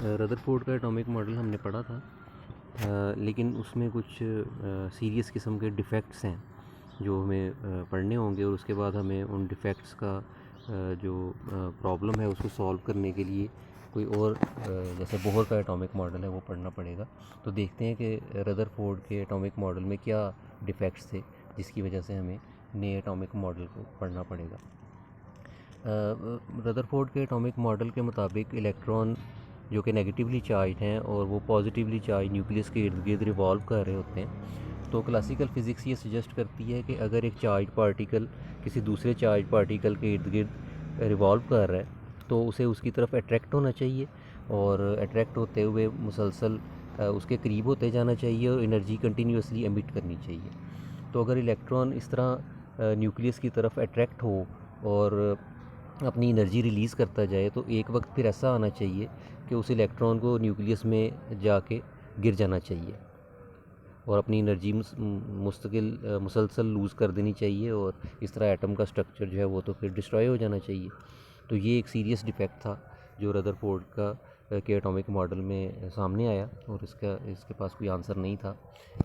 Rutherford का atomic model हमने पढ़ा था, लेकिन उसमें कुछ सीरियस किस्म के डिफ़ेक्ट्स हैं जो हमें पढ़ने होंगे, और उसके बाद हमें उन डिफ़ेक्ट्स का जो प्रॉब्लम है उसको सॉल्व करने के लिए कोई और जैसे बोहर का एटॉमिक मॉडल है वो पढ़ना पड़ेगा। तो देखते हैं कि रदरफोर्ड के एटॉमिक मॉडल में क्या डिफ़ेक्ट्स थे जिसकी वजह से हमें नए एटॉमिक मॉडल को पढ़ना पड़ेगा। रदरफोर्ड के एटॉमिक मॉडल के मुताबिक इलेक्ट्रॉन जो कि नेगेटिवली चार्ज हैं और वो पॉजिटिवली चार्ज न्यूक्लियस के इर्द गिर्द रिवॉल्व कर रहे होते हैं। तो क्लासिकल फ़िज़िक्स ये सजेस्ट करती है कि अगर एक चार्ज पार्टिकल किसी दूसरे चार्ज पार्टिकल के इर्द गिर्द रिवॉल्व कर रहा है तो उसे उसकी तरफ अट्रैक्ट होना चाहिए, और अट्रैक्ट होते हुए मुसलसल उसके करीब होते जाना चाहिए और एनर्जी कंटिन्यूसली एमिट करनी चाहिए। तो अगर इलेक्ट्रॉन इस तरह न्यूक्लियस की तरफ अट्रैक्ट हो और अपनी एनर्जी रिलीज़ करता जाए तो एक वक्त फिर ऐसा आना चाहिए कि उस इलेक्ट्रॉन को न्यूक्लियस में जाके गिर जाना चाहिए और अपनी एनर्जी मुसलसल लूज़ कर देनी चाहिए, और इस तरह एटम का स्ट्रक्चर जो है वो तो फिर डिस्ट्रॉय हो जाना चाहिए। तो ये एक सीरियस डिफेक्ट था जो रदरफोर्ड का के एटॉमिक मॉडल में सामने आया, और इसके पास कोई आंसर नहीं था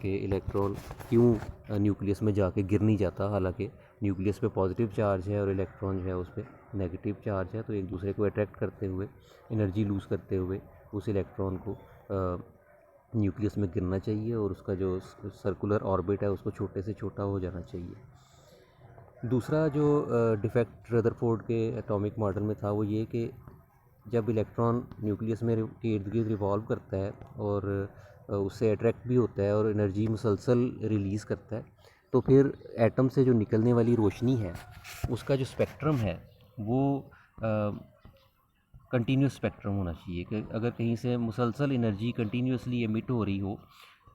कि इलेक्ट्रॉन क्यों न्यूक्लियस में जाके गिर नहीं जाता। हालांकि न्यूक्लियस पे पॉजिटिव चार्ज है और इलेक्ट्रॉन जो है उस पर नेगेटिव चार्ज है, तो एक दूसरे को अट्रैक्ट करते हुए एनर्जी लूज़ करते हुए उस इलेक्ट्रॉन को न्यूक्लियस में गिरना चाहिए और उसका जो सर्कुलर ऑर्बिट है उसको छोटे से छोटा हो जाना चाहिए। दूसरा जो डिफेक्ट रदरफोर्ड के एटॉमिक मॉडल में था वो ये कि जब इलेक्ट्रॉन न्यूक्लियस में के इर्द गिर्द रिवॉल्व करता है और उससे अट्रैक्ट भी होता है और एनर्जी मुसलसल रिलीज़ करता है, तो फिर एटम से जो निकलने वाली रोशनी है उसका जो स्पेक्ट्रम है वो कंटिन्यूस स्पेक्ट्रम होना चाहिए। कि अगर कहीं से मुसलसल एनर्जी कंटिन्यूसली एमिट हो रही हो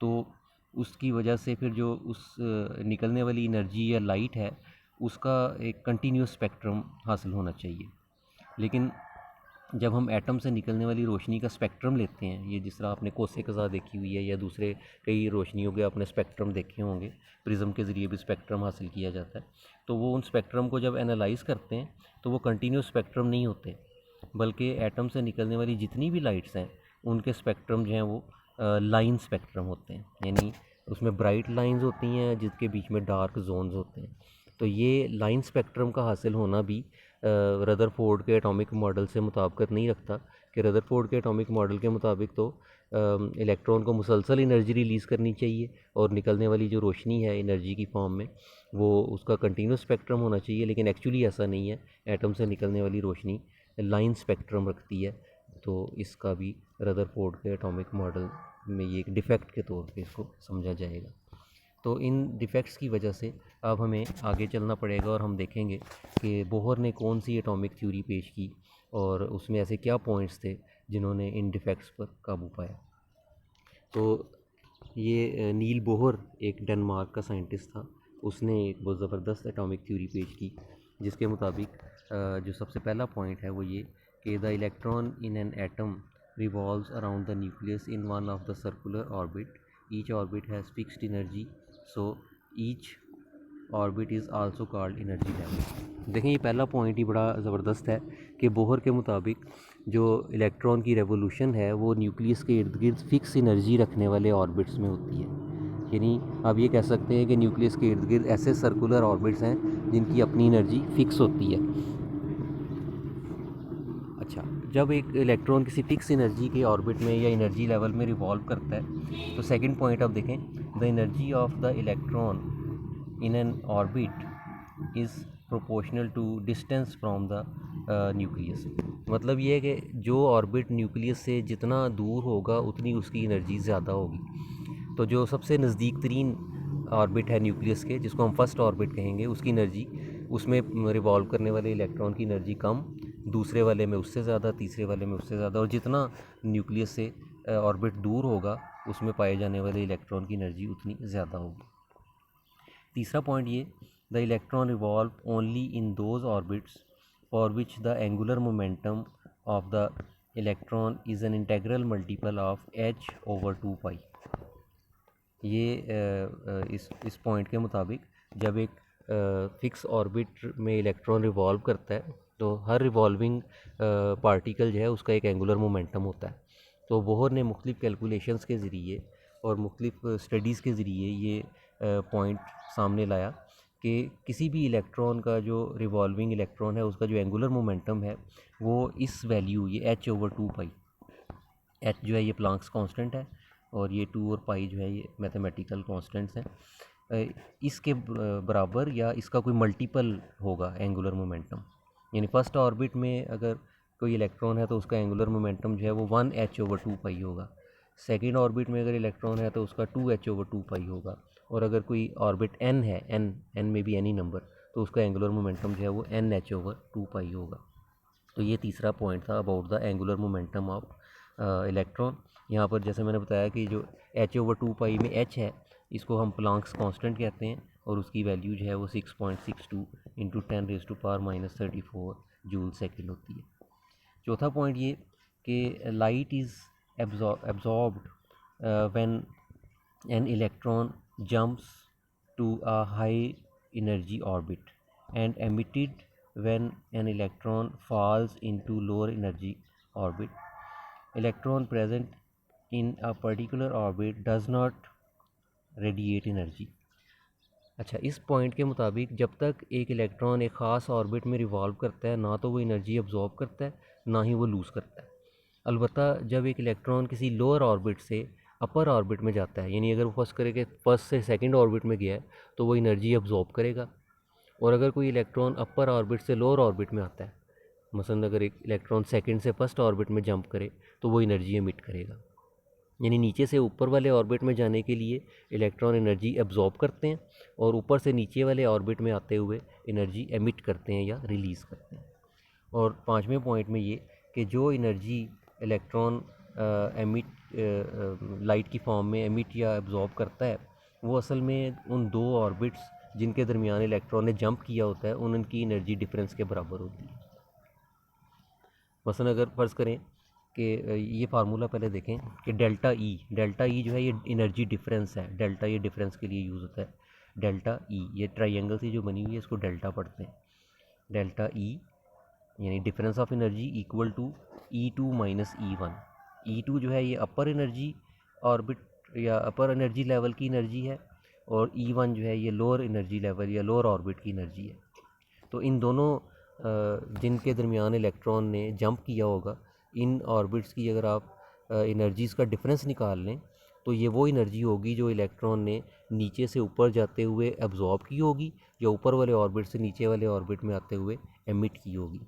तो उसकी वजह से फिर जो उस निकलने वाली एनर्जी या लाइट है उसका एक कंटिन्यूस स्पेक्ट्रम हासिल होना चाहिए। लेकिन जब हम एटम से निकलने वाली रोशनी का स्पेक्ट्रम लेते हैं, ये जिस तरह आपने कोसे कज़ा देखी हुई है या दूसरे कई रोशनियों के आपने स्पेक्ट्रम देखे होंगे, प्रिज्म के ज़रिए भी स्पेक्ट्रम हासिल किया जाता है, तो वो उन स्पेक्ट्रम को जब एनालाइज़ करते हैं तो वो कंटिन्यूस स्पेक्ट्रम नहीं होते, बल्कि एटम से निकलने वाली जितनी भी लाइट्स हैं उनके स्पेक्ट्रम जो हैं वो लाइन स्पेक्ट्रम होते हैं। यानी उसमें ब्राइट लाइंस होती हैं जिसके बीच में डार्क जोन्स होते हैं। तो ये लाइन स्पेक्ट्रम का हासिल होना भी रदरफोर्ड के एटॉमिक मॉडल से मुताबिकत नहीं रखता। कि रदरफोर्ड के एटॉमिक मॉडल के मुताबिक तो इलेक्ट्रॉन को मुसलसल एनर्जी रिलीज़ करनी चाहिए और निकलने वाली जो रोशनी है एनर्जी की फॉर्म में वो उसका कंटिन्यूस स्पेक्ट्रम होना चाहिए, लेकिन एक्चुअली ऐसा नहीं है। एटम से निकलने वाली रोशनी लाइन स्पेक्ट्रम रखती है। तो इसका भी रदरफोर्ड के एटॉमिक मॉडल में ये एक डिफ़ेक्ट के तौर पे इसको समझा जाएगा। तो इन डिफ़ेक्ट्स की वजह से अब हमें आगे चलना पड़ेगा और हम देखेंगे कि बोहर ने कौन सी एटॉमिक थ्योरी पेश की और उसमें ऐसे क्या पॉइंट्स थे जिन्होंने इन डिफ़ेक्ट्स पर काबू पाया। तो ये नील बोहर एक डेनमार्क का साइंटिस्ट था। उसने एक बहुत ज़बरदस्त एटॉमिक थ्योरी पेश की जिसके मुताबिक जो सबसे पहला पॉइंट है वो ये कि the electron in an atom revolves around the nucleus in one of the circular orbit. Each orbit has fixed energy, so each orbit is also called energy level. देखें, ये पहला पॉइंट ही बड़ा ज़बरदस्त है कि बोहर के मुताबिक जो इलेक्ट्रॉन की रेवोल्यूशन है वो न्यूक्लियस के इर्द गिर्द फिक्स एनर्जी रखने वाले ऑर्बिट्स में होती है। यानी आप ये कह सकते हैं कि न्यूक्लियस के इर्द गिर्द ऐसे सर्कुलर ऑर्बिट्स हैं जिनकी अपनी एनर्जी फिक्स होती है। अच्छा, जब एक इलेक्ट्रॉन किसी फिक्स एनर्जी के ऑर्बिट में या एनर्जी लेवल में रिवॉल्व करता है तो सेकंड पॉइंट आप देखें, the energy of the electron in an orbit is proportional to distance from the nucleus. मतलब ये है कि जो ऑर्बिट न्यूक्लियस से जितना दूर होगा उतनी उसकी एनर्जी ज़्यादा होगी। तो जो सबसे नज़दीक तरीन ऑर्बिट है न्यूक्लियस के, जिसको हम फर्स्ट ऑर्बिट कहेंगे, उसकी एनर्जी, उसमें रिवॉल्व करने वाले इलेक्ट्रॉन की एनर्जी कम, दूसरे वाले में उससे ज़्यादा, तीसरे वाले में उससे ज़्यादा, और जितना न्यूक्लियस से ऑर्बिट दूर होगा उसमें पाए जाने वाले इलेक्ट्रॉन की एनर्जी उतनी ज़्यादा होगी। तीसरा पॉइंट ये, the electron revolve only in those orbits for which the angular momentum of the electron is an integral multiple of h/2π। ये इस पॉइंट के मुताबिक जब एक फिक्स ऑर्बिट में इलेक्ट्रॉन रिवॉल्व करता है तो हर रिवॉल्विंग पार्टिकल जो है उसका एक एंगुलर मोमेंटम होता है, तो बोहर ने मुख्तलिफ़ कैलकुलेशंस के ज़रिए और मुख्तलिफ़ स्टडीज़ के ज़रिए ये पॉइंट सामने लाया कि किसी भी इलेक्ट्रॉन का जो रिवॉल्विंग इलेक्ट्रॉन है उसका जो एंगुलर मोमेंटम है वो इस वैल्यू ये h/2 पाई, एच जो है ये प्लांक्स कांस्टेंट है और ये 2 और पाई जो है ये मैथमेटिकल कांस्टेंट्स हैं, इसके बराबर या इसका कोई मल्टीपल होगा एंगुलर मोमेंटम। यानी फर्स्ट ऑर्बिट में अगर कोई इलेक्ट्रॉन है तो उसका एंगुलर मोमेंटम जो है वो 1h/2 पाई होगा। सेकेंड ऑर्बिट में अगर इलेक्ट्रॉन है तो उसका 2h/2 पाई होगा। और अगर कोई ऑर्बिट n है, n में भी एनी नंबर, तो उसका एंगुलर मोमेंटम जो है वो nh/2 पाई होगा। तो ये तीसरा पॉइंट था about the angular momentum of electron. यहाँ पर जैसे मैंने बताया कि जो h/2 पाई में h है इसको हम प्लांक्स कांस्टेंट कहते हैं और उसकी वैल्यू जो है वो 6.62 इंटू 10⁻⁻34 जूल सेकेंड होती है। चौथा पॉइंट ये कि light is absorbed when an electron jumps to a high energy orbit and emitted when an electron falls into lower energy orbit. Electron present in a particular orbit does not radiate energy. अच्छा, इस point के मुताबिक जब तक एक electron एक ख़ास orbit में रिवॉल्व करता है ना तो वो एनर्जी अब्जॉर्ब करता है ना ही वो लूज़ करता है। अलबत्ता जब एक इलेक्ट्रॉन किसी लोअर ऑर्बिट से अपर ऑर्बिट में जाता है, यानी अगर वो फर्स्ट करे कि फर्स्ट से सेकंड ऑर्बिट में गया है तो वो एनर्जी अब्जॉर्ब करेगा। और अगर कोई इलेक्ट्रॉन अपर ऑर्बिट से लोअर ऑर्बिट में आता है, मसलन अगर एक इलेक्ट्रॉन सेकंड से फर्स्ट ऑर्बिट में जंप करे तो वो एनर्जी एमिट करेगा। यानी नीचे से ऊपर वाले ऑर्बिट में जाने के लिए इलेक्ट्रॉन एनर्जी एब्जॉर्ब करते हैं और ऊपर से नीचे वाले ऑर्बिट में आते हुए एनर्जी एमिट करते हैं या रिलीज़ करते हैं। और पाँचवें पॉइंट में ये कि जो एनर्जी इलेक्ट्रॉन एमिट लाइट की फॉर्म में एमिट या एब्जॉर्ब करता है वो असल में उन दो ऑर्बिट्स जिनके दरमियान इलेक्ट्रॉन ने जंप किया होता है उनकी एनर्जी डिफरेंस के बराबर होती है। मसलन अगर फ़र्ज़ करें कि ये फार्मूला पहले देखें कि डेल्टा ई जो है ये एनर्जी डिफरेंस है। डेल्टा ये डिफरेंस के लिए यूज़ होता है। डेल्टा ई ये ट्रायंगल से जो बनी हुई है इसको डेल्टा पढ़ते हैं। डेल्टा ई यानी difference of energy equal to E2 minus E1। E2 जो है ये अपर एनर्जी ऑर्बिट या अपर एनर्जी लेवल की एनर्जी है और E1 जो है ये लोअर एनर्जी लेवल या लोअर ऑर्बिट की एनर्जी है। तो इन दोनों जिनके दरमियान इलेक्ट्रॉन ने जंप किया होगा इन ऑर्बिट्स की अगर आप एनर्जीज़ का डिफरेंस निकाल लें तो ये वो एनर्जी होगी जो इलेक्ट्रॉन ने नीचे से ऊपर जाते हुए एब्जॉर्ब की होगी या ऊपर वाले ऑर्बिट से नीचे वाले ऑर्बिट में आते हुए एमिट की होगी।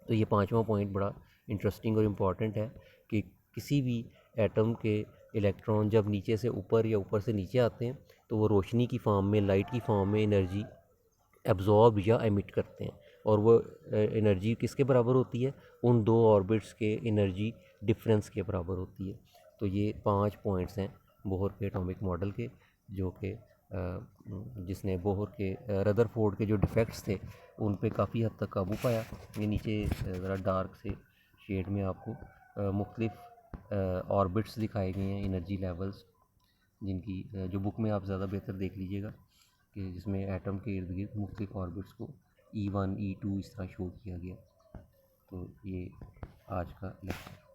तो ये पांचवा पॉइंट बड़ा इंटरेस्टिंग और इम्पॉर्टेंट है कि किसी भी एटम के इलेक्ट्रॉन जब नीचे से ऊपर या ऊपर से नीचे आते हैं तो वो रोशनी की फॉर्म में, लाइट की फॉर्म में एनर्जी एब्जॉर्ब या एमिट करते हैं और वो एनर्जी किसके बराबर होती है? उन दो ऑर्बिट्स के एनर्जी डिफरेंस के बराबर होती है। तो ये 5 पॉइंट्स हैं बोहर के एटॉमिक मॉडल के, जो कि जिसने बोहर के रदरफोर्ड के जो डिफेक्ट्स थे उन पे काफ़ी हद तक काबू पाया। ये नीचे ज़रा डार्क से शेड में आपको मुख्तलिफ़ ऑर्बिट्स दिखाए गए हैं, एनर्जी लेवल्स, जिनकी जो बुक में आप ज़्यादा बेहतर देख लीजिएगा कि जिसमें एटम के इर्द गिर्द मुख्तलिफ ऑर्बिट्स को E1 E2 इस तरह शो किया गया। तो ये आज का लेक्चर।